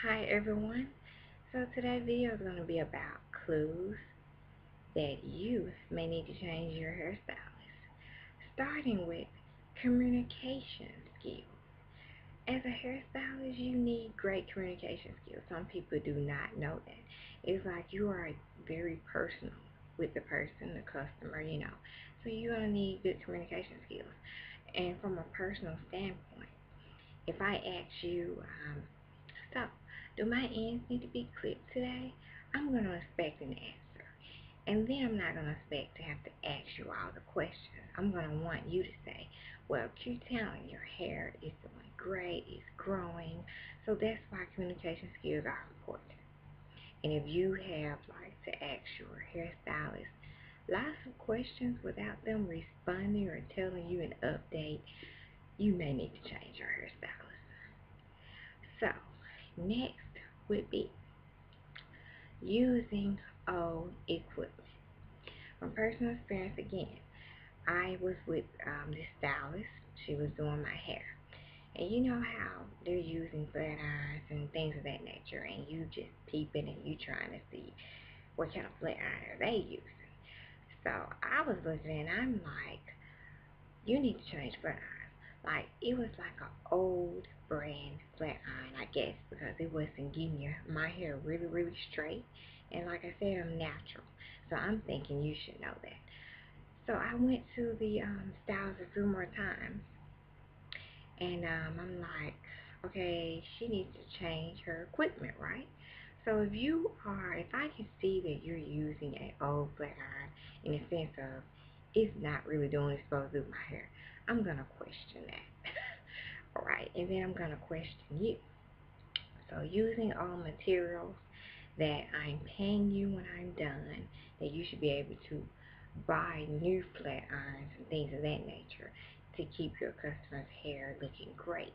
Hi everyone. So today's video is going to be about clues that you may need to change your hairstylist. Starting with communication skills. As a hairstylist, you need great communication skills. Some people do not know that. It's like you are very personal with the person, the customer. So you're going to need good communication skills. And from a personal standpoint, if I ask you, so, do my ends need to be clipped today? I'm going to expect an answer. And then I'm not going to expect to have to ask you all the questions. I'm going to want you to say, well, keep telling your hair is doing great, it's growing. So that's why communication skills are important. And if you have to ask your hairstylist lots of questions without them responding or telling you an update, you may need to change your hairstylist. So, next would be using old equipment. From personal experience, again, I was with this stylist. She was doing my hair. And you know how they're using flat irons and things of that nature, and you just peeping and you trying to see what kind of flat iron are they using. So I was looking and I'm like, you need to change flat irons. It was like an old brand flat iron, I guess, because it wasn't getting my hair really, really straight. And like I said, I'm natural. So I'm thinking you should know that. So I went to the stylist a few more times. And I'm like, okay, she needs to change her equipment, right? So if I can see that you're using an old flat iron in the sense of it's not really doing what it's supposed to do with my hair, I'm going to question that. Alright, and then I'm going to question you. So using all materials that I'm paying you when I'm done, that you should be able to buy new flat irons and things of that nature to keep your customer's hair looking great.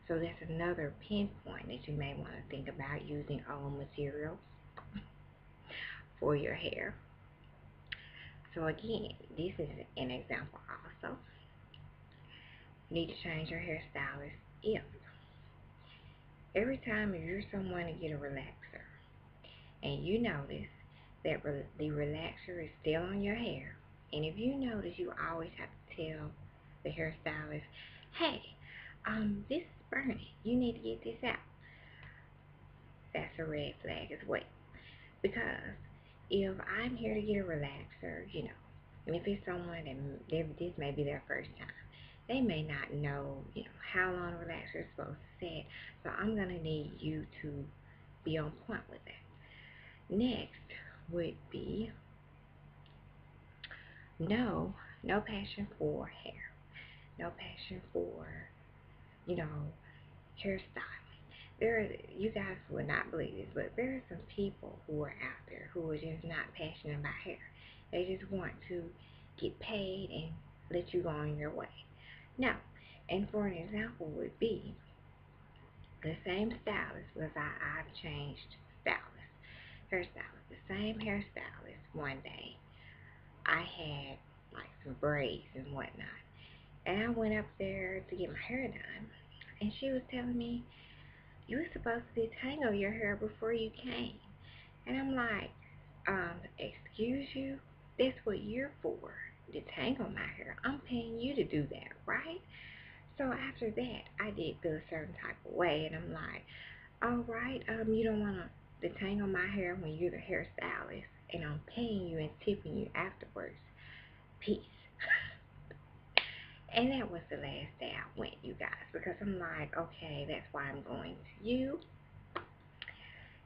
So that's another pinpoint that you may want to think about, using all materials for your hair. So again, this is an example also. You need to change your hairstylist if every time if you're someone to get a relaxer and you notice that the relaxer is still on your hair, and if you notice you always have to tell the hairstylist, hey, this is burning, you need to get this out, that's a red flag as well. Because if I'm here to get a relaxer, and if it's someone that this may be their first time, they may not know, how long a relaxer is supposed to sit. So I'm going to need you to be on point with that. Next would be no passion for hair. No passion for, hairstyle. You guys would not believe this, but there are some people who are out there who are just not passionate about hair. They just want to get paid and let you go on your way. Now, and for an example would be the same stylist, because I've changed hairstylist. The same hairstylist one day, I had some braids and whatnot. And I went up there to get my hair done, and she was telling me, you were supposed to detangle your hair before you came. And I'm like, excuse you? That's what you're for, detangle my hair. I'm paying you to do that, right? So after that, I did feel a certain type of way, and I'm like, all right, you don't want to detangle my hair when you're the hairstylist, and I'm paying you and tipping you afterwards. Peace. And that was the last day I went, you guys, because I'm like, okay, that's why I'm going to you.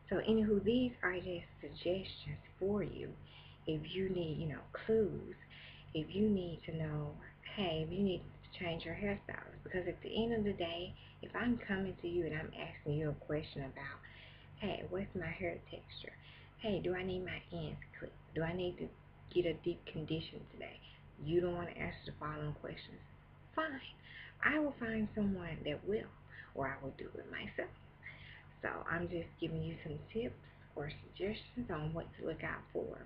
So anywho, these are just suggestions for you. If you need, clues, if you need to know, hey, if you need to change your hairstylist, because at the end of the day, if I'm coming to you and I'm asking you a question about, hey, what's my hair texture? Hey, do I need my ends clipped? Do I need to get a deep condition today? You don't want to answer the following questions. Fine. I will find someone that will, or I will do it myself. So I'm just giving you some tips or suggestions on what to look out for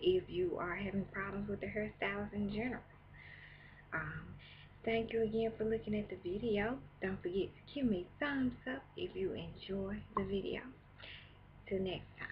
if you are having problems with the hairstyles in general. Um, Thank you again for looking at the video. Don't forget to give me thumbs up if you enjoy the video. Till next time.